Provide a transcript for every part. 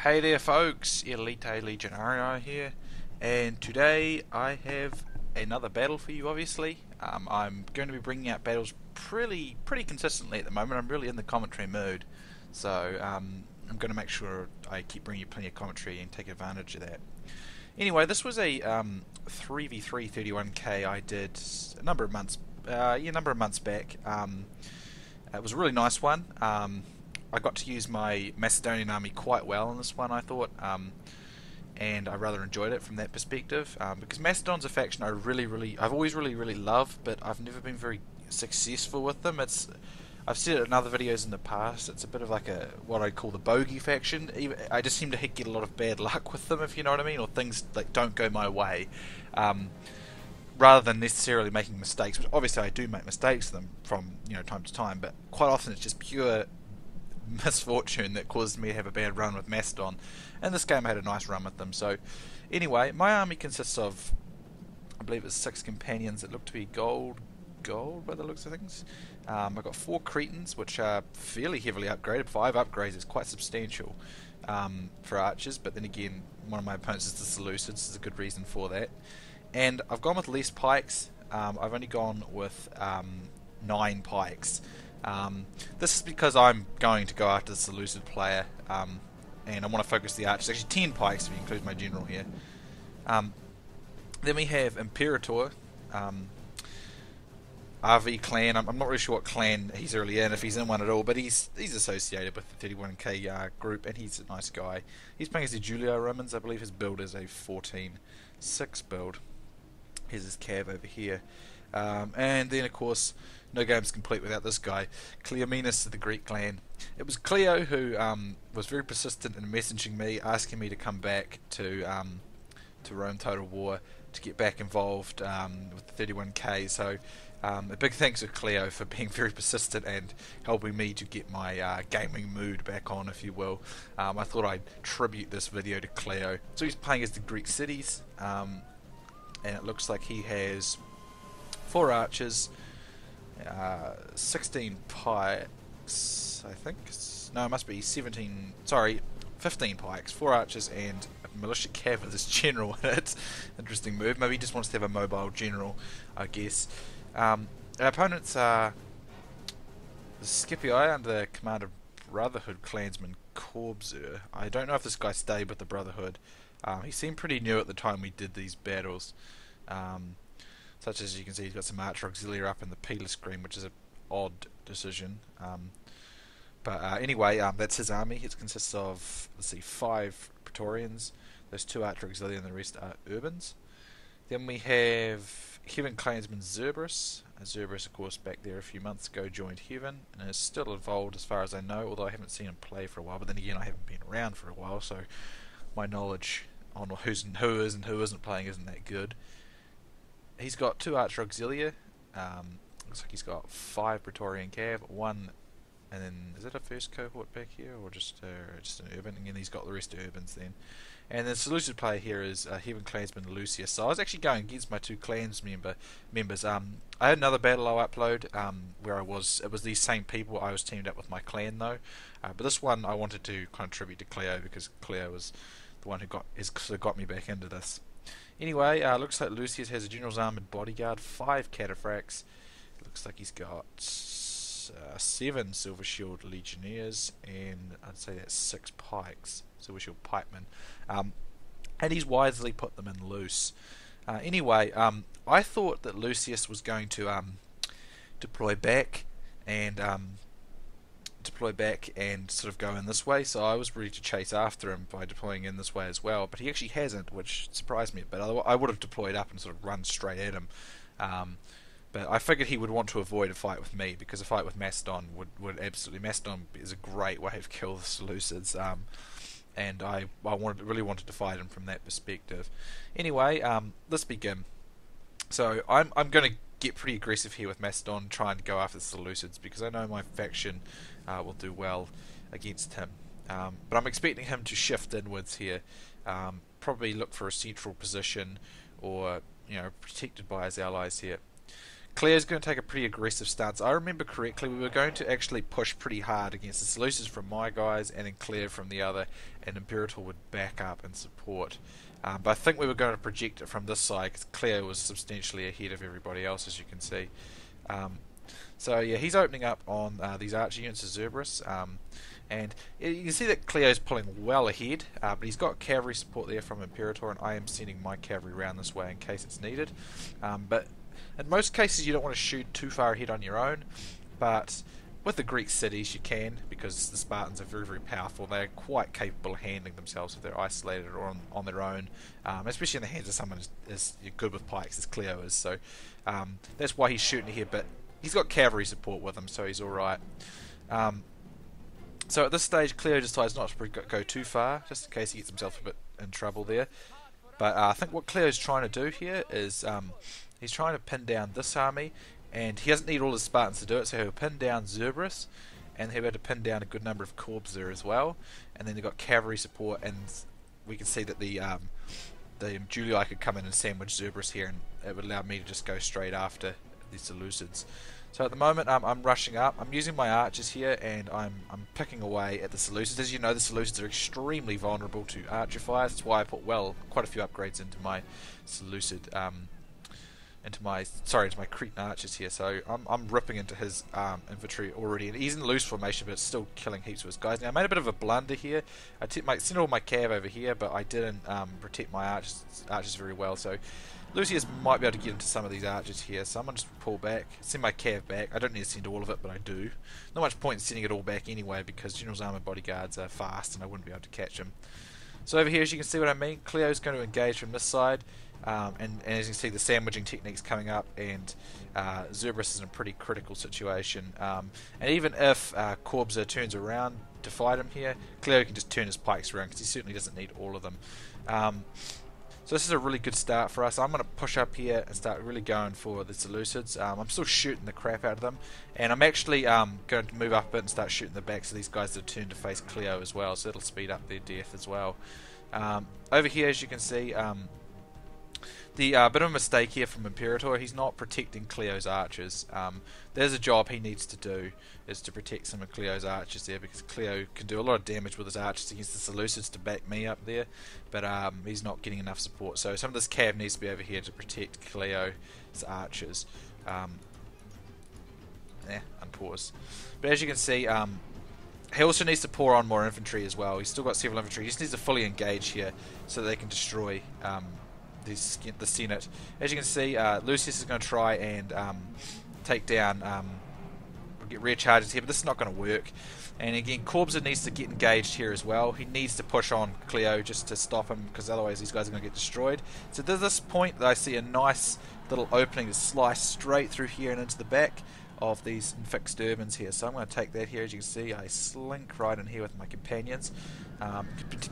Hey there folks, Elita-Legionarii here, and today I have another battle for you obviously. I'm going to be bringing out battles pretty consistently at the moment. I'm really in the commentary mood, so I'm going to make sure I keep bringing you plenty of commentary and take advantage of that. Anyway, this was a 3v3 31k I did a number of months back. It was a really nice one. I got to use my Macedonian army quite well in this one, I thought, and I rather enjoyed it from that perspective, because Macedon's a faction I've always really loved, but I've never been very successful with them. I've said it in other videos in the past, it's a bit of like what I'd call the bogey faction. I just seem to get a lot of bad luck with them, if you know what I mean, or things like don't go my way. Rather than necessarily making mistakes, which obviously I do make mistakes with them from time to time, but quite often it's just pure misfortune that caused me to have a bad run with Macedon. And this game I had a nice run with them. So anyway, my army consists of, I believe it's 6 companions that look to be gold by the looks of things. I've got 4 Cretans, which are fairly heavily upgraded. 5 upgrades is quite substantial for archers, but then again, one of my opponents is the Seleucids, there's a good reason for that. And I've gone with less pikes. I've only gone with 9 pikes. This is because I'm going to go after the Seleucid player, and I want to focus the archers. Actually 10 pikes if you include my general here. Then we have Imperator, RV clan. I'm not really sure what clan he's really in, if he's in one at all, but he's associated with the 31k group, and he's a nice guy. He's playing as the Julii-Romans. I believe his build is a 14-6 build. Here's his cav over here. And then of course, no game's complete without this guy, Cleomenes of the Greek clan. It was Cleo who was very persistent in messaging me, asking me to come back to Rome Total War, to get back involved with the 31k. So a big thanks to Cleo for being very persistent and helping me to get my gaming mood back on, if you will. I thought I'd tribute this video to Cleo. So he's playing as the Greek cities, and it looks like he has 4 archers, 16 pikes, I think. No, it must be 15 pikes, 4 archers, and a militia cav with his general in it. Interesting move. Maybe he just wants to have a mobile general, I guess. Our opponents are the Scipii under the command of Brotherhood clansman Corbzer. I don't know if this guy stayed with the Brotherhood. He seemed pretty new at the time we did these battles. Such as you can see, he's got some archer auxiliary up in the peeler screen, which is an odd decision. Anyway, that's his army. It consists of, 5 Praetorians, those 2 archer auxiliary, and the rest are urbans. Then we have Heaven clansman Zerberus. Zerberus, of course, back there a few months ago, joined Heaven, and is still involved as far as I know, although I haven't seen him play for a while. But then again, I haven't been around for a while, so my knowledge on who is and who isn't playing isn't that good. He's got 2 archer auxilia. Looks like he's got 5 Praetorian cav, 1, and then is it a first cohort back here, or just an urban? And then he's got the rest of urbans then. And the Seleucid player here is Heaven clansman Lucius. So I was actually going against my 2 clans members. I had another battle I'll upload where it was these same people. I was teamed up with my clan though, but this one I wanted to kind of tribute to Cleo, because Cleo was the one who got me back into this. Anyway, looks like Lucius has a general's armoured bodyguard, 5 cataphracts. Looks like he's got 7 silver shield legionnaires, and I'd say that's 6 pikes, silver shield pikemen. And he's wisely put them in loose. Anyway, I thought that Lucius was going to deploy back and sort of go in this way, so I was ready to chase after him by deploying in this way as well, but he actually hasn't, which surprised me a bit. I would have deployed up and sort of run straight at him, but I figured he would want to avoid a fight with me, because a fight with Macedon would absolutely... Macedon is a great way of killing the Seleucids, and I really wanted to fight him from that perspective. Anyway, let's begin. So I'm going to get pretty aggressive here with Macedon, trying to go after the Seleucids, because I know my faction will do well against him. But I'm expecting him to shift inwards here, probably look for a central position, or protected by his allies here. Cleo's going to take a pretty aggressive stance. I remember correctly, we were going to actually push pretty hard against the Seleucids from my guys, and then Cleo from the other, and Imperator would back up and support. But I think we were going to project it from this side, because Cleo was substantially ahead of everybody else, as you can see. So yeah, he's opening up on these archer units of Zerberus, and you can see that Cleo's pulling well ahead, but he's got cavalry support there from Imperator, and I am sending my cavalry around this way in case it's needed. But in most cases you don't want to shoot too far ahead on your own, but with the Greek cities you can, because the Spartans are very, very powerful. They're quite capable of handling themselves if they're isolated or on their own, especially in the hands of someone as good with pikes as Cleo is. So that's why he's shooting here, but he's got cavalry support with him, so he's alright. So at this stage Cleo decides not to go too far, just in case he gets himself a bit in trouble there. But I think what Cleo's trying to do here is he's trying to pin down this army, and he doesn't need all his Spartans to do it, so he'll pin down Zerberus, and he'll be able to pin down a good number of corps there as well. And then they've got cavalry support, and we can see that the Julii could come in and sandwich Zerberus here, and it would allow me to just go straight after the Seleucids. So at the moment I'm rushing up. I'm using my archers here, and I'm picking away at the Seleucids. As you know, the Seleucids are extremely vulnerable to archer fire. That's why I put quite a few upgrades into my Seleucid, into my Cretan archers here. So I'm ripping into his infantry already, and he's in loose formation, but it's still killing heaps of his guys. Now I made a bit of a blunder here. I sent all my cav over here, but I didn't protect my archers very well. So Lucius might be able to get into some of these archers here, so I'm going to just pull back, send my cav back. I don't need to send all of it, but I do. Not much point in sending it all back anyway, because General's armoured bodyguards are fast and I wouldn't be able to catch them. So over here, as you can see what I mean, Cleo's going to engage from this side, and as you can see the sandwiching technique's coming up, and Zerberus is in a pretty critical situation. And even if Corbza turns around to fight him here, Cleo can just turn his pikes around, because he certainly doesn't need all of them. So this is a really good start for us. I'm going to push up here and start really going for the Seleucids. I'm still shooting the crap out of them, and I'm actually going to move up a bit and start shooting the backs of these guys that turn to face Cleo as well, so it'll speed up their death as well. Over here, as you can see, the bit of a mistake here from Imperator. He's not protecting Cleo's archers. There's a job he needs to do, is to protect some of Cleo's archers there, because Cleo can do a lot of damage with his archers against the Seleucids to back me up there, but he's not getting enough support. So some of this cav needs to be over here to protect Cleo's archers. Unpause. But as you can see, he also needs to pour on more infantry as well. He's still got several infantry. He just needs to fully engage here so that they can destroy the Senate. As you can see, Lucius is going to try and take down, get rear charges here, but this is not going to work. And again, Corbza needs to get engaged here as well. He needs to push on Cleo just to stop him, because otherwise these guys are going to get destroyed. So at this point, I see a nice little opening to slice straight through here and into the back of these fixed urbans here. So I'm going to take that here. As you can see, I slink right in here with my companions.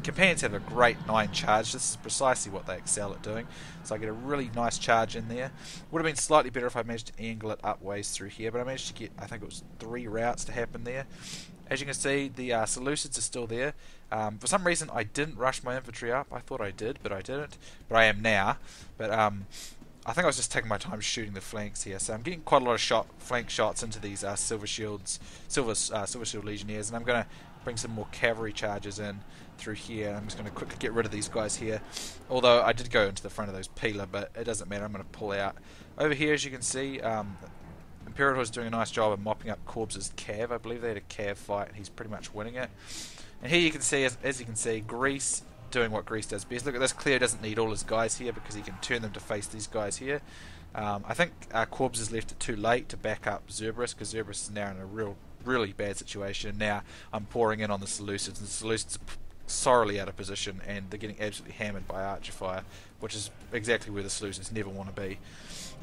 Companions have a great 9 charge. This is precisely what they excel at doing. So I get a really nice charge in there. Would have been slightly better if I managed to angle it upways through here, but I managed to get, I think it was 3 routes to happen there. As you can see, the Seleucids are still there. For some reason I didn't rush my infantry up. I thought I did, but I didn't. But I am now. But I think I was just taking my time shooting the flanks here, so I'm getting quite a lot of flank shots into these Silver Shield Legionnaires, and I'm going to bring some more cavalry charges in through here. I'm just going to quickly get rid of these guys here, although I did go into the front of those Pila, but it doesn't matter. I'm going to pull out. Over here, as you can see, Imperator is doing a nice job of mopping up Corbza's cav. I believe they had a cav fight, and he's pretty much winning it. And here you can see, as you can see, Greece doing what Greece does best. Look at this, Cleo doesn't need all his guys here because he can turn them to face these guys here. I think Corbs has left it too late to back up Zerberus, because Zerberus is now in a really bad situation. Now I'm pouring in on the Seleucids, and the Seleucids are sorely out of position, and they're getting absolutely hammered by archer fire, which is exactly where the Seleucids never want to be.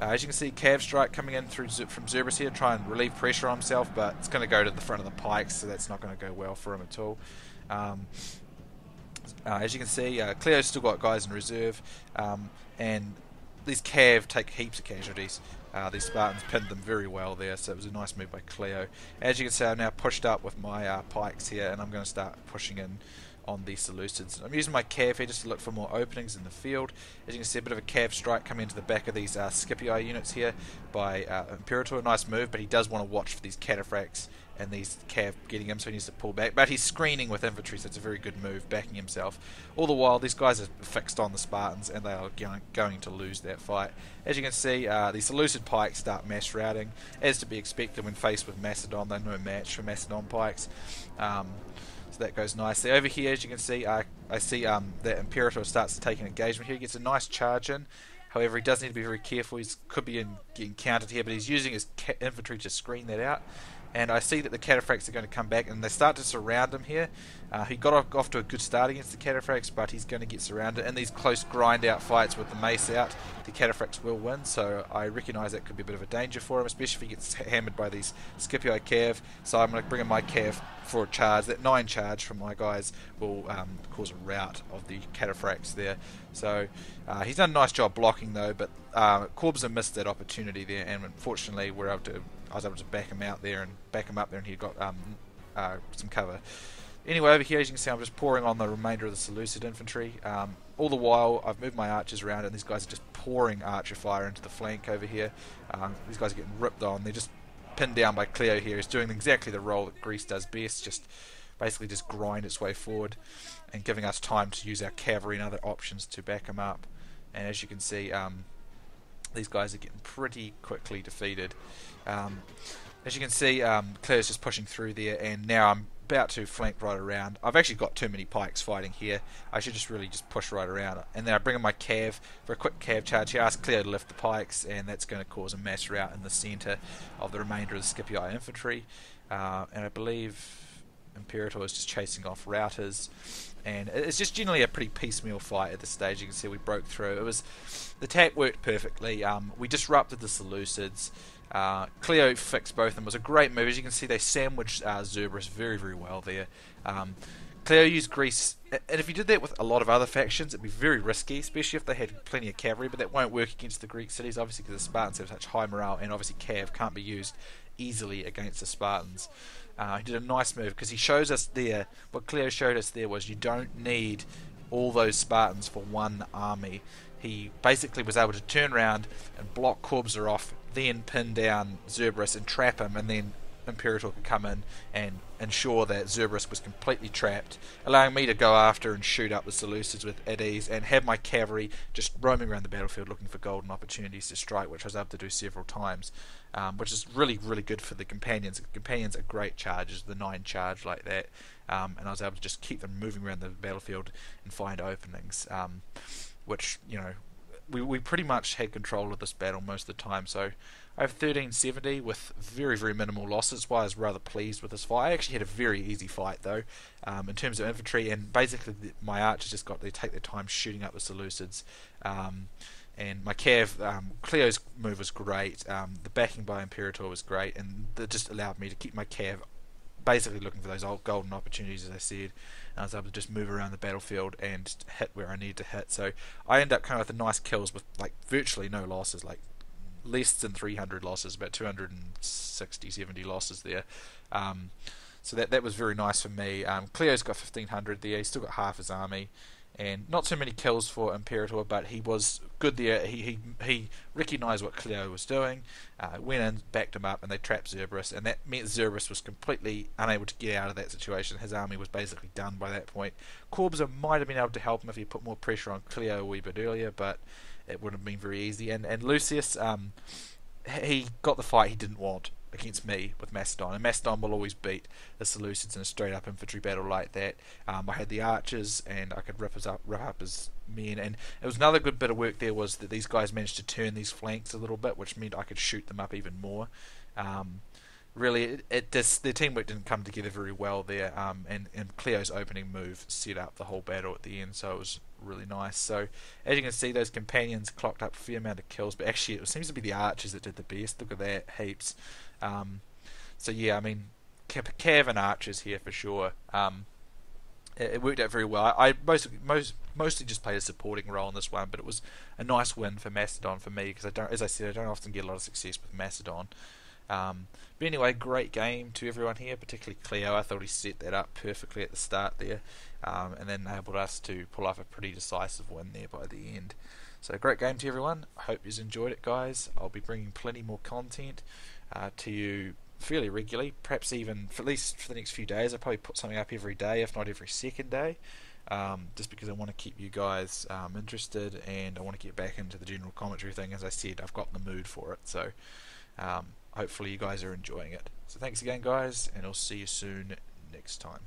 As you can see, Cav Strike coming in from Zerberus here, try and relieve pressure on himself, but it's going to go to the front of the pikes, so that's not going to go well for him at all. As you can see, Cleo's still got guys in reserve, and these Cav take heaps of casualties. These Spartans pinned them very well there, so it was a nice move by Cleo. As you can see, I'm now pushed up with my pikes here, and I'm going to start pushing in on the Seleucids. I'm using my cav here just to look for more openings in the field. As you can see, a bit of a cav strike coming into the back of these Scipii units here by Imperator. Nice move, but he does want to watch for these cataphracts and these cav getting him, so he needs to pull back. But he's screening with infantry, so it's a very good move, backing himself. All the while, these guys are fixed on the Spartans, and they are going to lose that fight. As you can see, the Seleucid pikes start mass routing, as to be expected when faced with Macedon. They're no match for Macedon pikes. So that goes nicely. Over here, as you can see, I see that Imperator starts to take an engagement here. He gets a nice charge in. However, he does need to be very careful. He could be getting countered here, but he's using his infantry to screen that out. And I see that the cataphracts are going to come back, and they start to surround him here. He got off to a good start against the cataphracts, but he's going to get surrounded. In these close grind-out fights with the mace out, the cataphracts will win, so I recognise that could be a bit of a danger for him, especially if he gets hammered by these Scipii cav. So I'm going to bring in my cav for a charge. That 9 charge from my guys will cause a rout of the cataphracts there. So he's done a nice job blocking, though, but Corbs missed that opportunity there, and unfortunately I was able to back him out there and back him up there, and he got some cover. Anyway, over here, as you can see, I'm just pouring on the remainder of the Seleucid infantry. All the while, I've moved my archers around, and these guys are just pouring archer fire into the flank over here. These guys are getting ripped on. They're just pinned down by Cleo here. He's doing exactly the role that Greece does best, just basically just grind its way forward and giving us time to use our cavalry and other options to back him up. And as you can see, these guys are getting pretty quickly defeated. As you can see, Cleo's just pushing through there, and now I'm about to flank right around. I've actually got too many pikes fighting here. I should just really push right around. And then I bring in my cav for a quick cav charge here. Ask Cleo to lift the pikes, and that's going to cause a mass rout in the centre of the remainder of the Scipii infantry. And I believe Imperator is just chasing off routers, and it's just generally a pretty piecemeal fight at this stage. You can see we broke through. The attack worked perfectly. We disrupted the Seleucids. Cleo fixed both of them. It was a great move. As you can see, they sandwiched Zerberus very, very well there. Cleo used Greece, and if you did that with a lot of other factions, it'd be very risky, especially if they had plenty of cavalry, but that won't work against the Greek cities, obviously, because the Spartans have such high morale, and obviously cav can't be used easily against the Spartans. He did a nice move, because he shows us there, what Cleo showed us there was you don't need all those Spartans for one army. He basically was able to turn around and block Corbzer off, then pin down Zerberus and trap him, and then Imperator could come in and ensure that Zerberus was completely trapped, allowing me to go after and shoot up the Seleucids at ease, and have my cavalry just roaming around the battlefield looking for golden opportunities to strike, which I was able to do several times, which is really, really good for the companions. The companions are great charges, the 9 charge like that, and I was able to just keep them moving around the battlefield and find openings, which, you know, we pretty much had control of this battle most of the time. So I have 1370 with very, very minimal losses. Why I was rather pleased with this fight. I actually had a very easy fight though, in terms of infantry, and basically my archers just got to take their time shooting up the Seleucids. And my cav, Cleo's move was great. The backing by Imperator was great, and that just allowed me to keep my cav basically looking for those old golden opportunities, as I said. And I was able to just move around the battlefield and hit where I needed to hit. So I ended up coming with nice kills with like virtually no losses, like less than 300 losses, about 260, 70 losses there. So that was very nice for me. Cleo's got 1500 there. He's still got half his army, and not too many kills for Imperator, but he was good there. He recognised what Cleo was doing, went in, backed him up, and they trapped Zerberus, and that meant Zerberus was completely unable to get out of that situation. His army was basically done by that point. Corbzer might have been able to help him if he put more pressure on Cleo a wee bit earlier, but it would have been very easy. And Lucius, he got the fight he didn't want against me with Macedon, and Macedon will always beat the Seleucids in a straight up infantry battle like that. I had the archers, and I could rip up his men, and it was another good bit of work there was that these guys managed to turn these flanks a little bit, which meant I could shoot them up even more. Really, their teamwork didn't come together very well there, and Cleo's opening move set up the whole battle at the end, so it was really nice. So as you can see, those companions clocked up a fair amount of kills, but actually it seems to be the archers that did the best. Look at that, heaps. So yeah, I mean, cav and archers here for sure. It worked out very well. I mostly just played a supporting role in this one, but it was a nice win for Macedon for me, because as I said, I don't often get a lot of success with Macedon. But anyway, great game to everyone here, particularly Cleo. I thought he set that up perfectly at the start there, and then enabled us to pull off a pretty decisive win there by the end. So great game to everyone. I hope you've enjoyed it, guys. I'll be bringing plenty more content to you fairly regularly, perhaps even for at least for the next few days. I'll probably put something up every day, if not every second day, just because I want to keep you guys interested, and I want to get back into the general commentary thing. As I said, I've got the mood for it, so hopefully you guys are enjoying it. So thanks again, guys, and I'll see you soon next time.